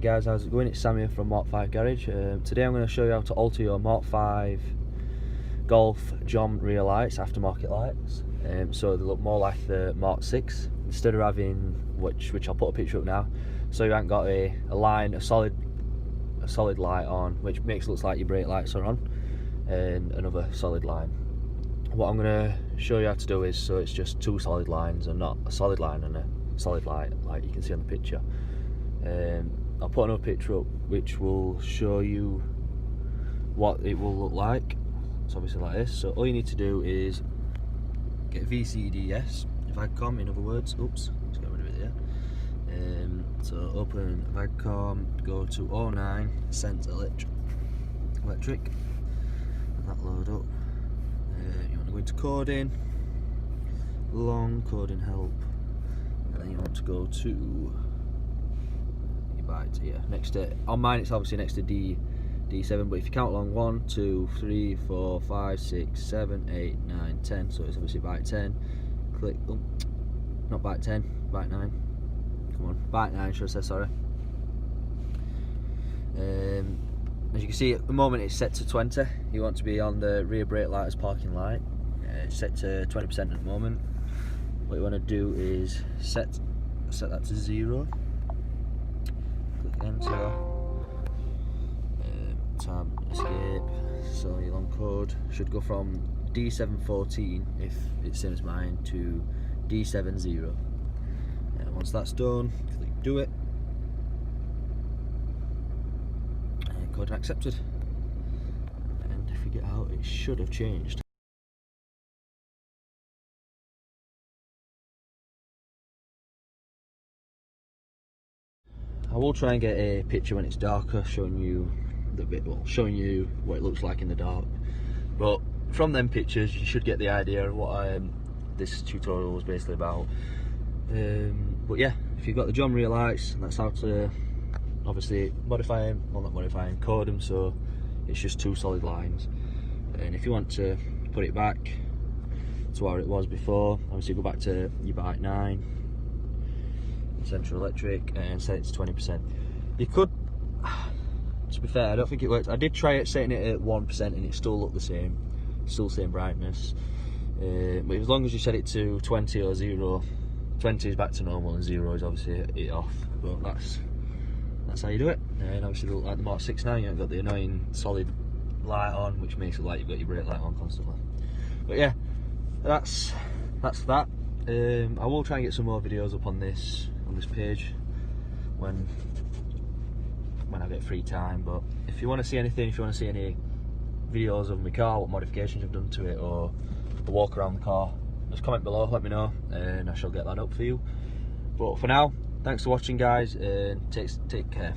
guys, how's it going? It's Sammy from Mk5 Garage. Today I'm going to show you how to alter your Mk5 Golf JOM rear lights, aftermarket lights, so they look more like the Mk6 instead of having, which I'll put a picture up now, so you haven't got a solid light on, which makes it look like your brake lights are on, and another solid line. What I'm going to show you how to do is, so it's just two solid lines and not a solid line and a solid light like you can see on the picture. I'll put another picture up which will show you what it will look like. It's obviously like this. So all you need to do is get VCDS, VAGCOM in other words. Oops, let's get rid of it there. So open VAGCOM, go to 09 cent electric, and that load up. You want to go into coding, long coding help, and then you want to go to here next to, on mine it's obviously next to D7, but if you count along 1, 2, 3, 4, 5, 6, 7, 8, 9, 10, so it's obviously byte 10. Click, oh, not byte 10, byte 9. Come on, byte 9 should I say, sorry. As you can see at the moment it's set to 20. You want to be on the rear brake light as parking light. It's set to 20% at the moment. What you want to do is set that to 0. Click enter, tab escape, so your long code should go from D714 if it's same as mine to D70. And once that's done, click do it, and code accepted, and if we get out it should have changed. I will try and get a picture when it's darker, showing you showing you what it looks like in the dark. But from them pictures, you should get the idea of what this tutorial was basically about. But yeah, if you've got the JOM rear lights, that's how to obviously modify them. Well, not modify them, code them so it's just two solid lines. And if you want to put it back to where it was before, obviously go back to your byte 9. Central electric and set it to 20%. You could, to be fair, I don't think it worked. I did try it setting it at 1% and it still looked the same, still same brightness. But as long as you set it to 20 or 0, 20 is back to normal and 0 is obviously it off. But that's how you do it. And obviously they look like the Mk6 now. You haven't got the annoying solid light on, which makes it like you've got your brake light on constantly. But yeah, that's that. I will try and get some more videos up on this page when I get free time. But if you want to see anything, if you want to see any videos of my car, what modifications I've done to it, or a walk around the car, just comment below, let me know, and I shall get that up for you. But for now, thanks for watching guys, and take care.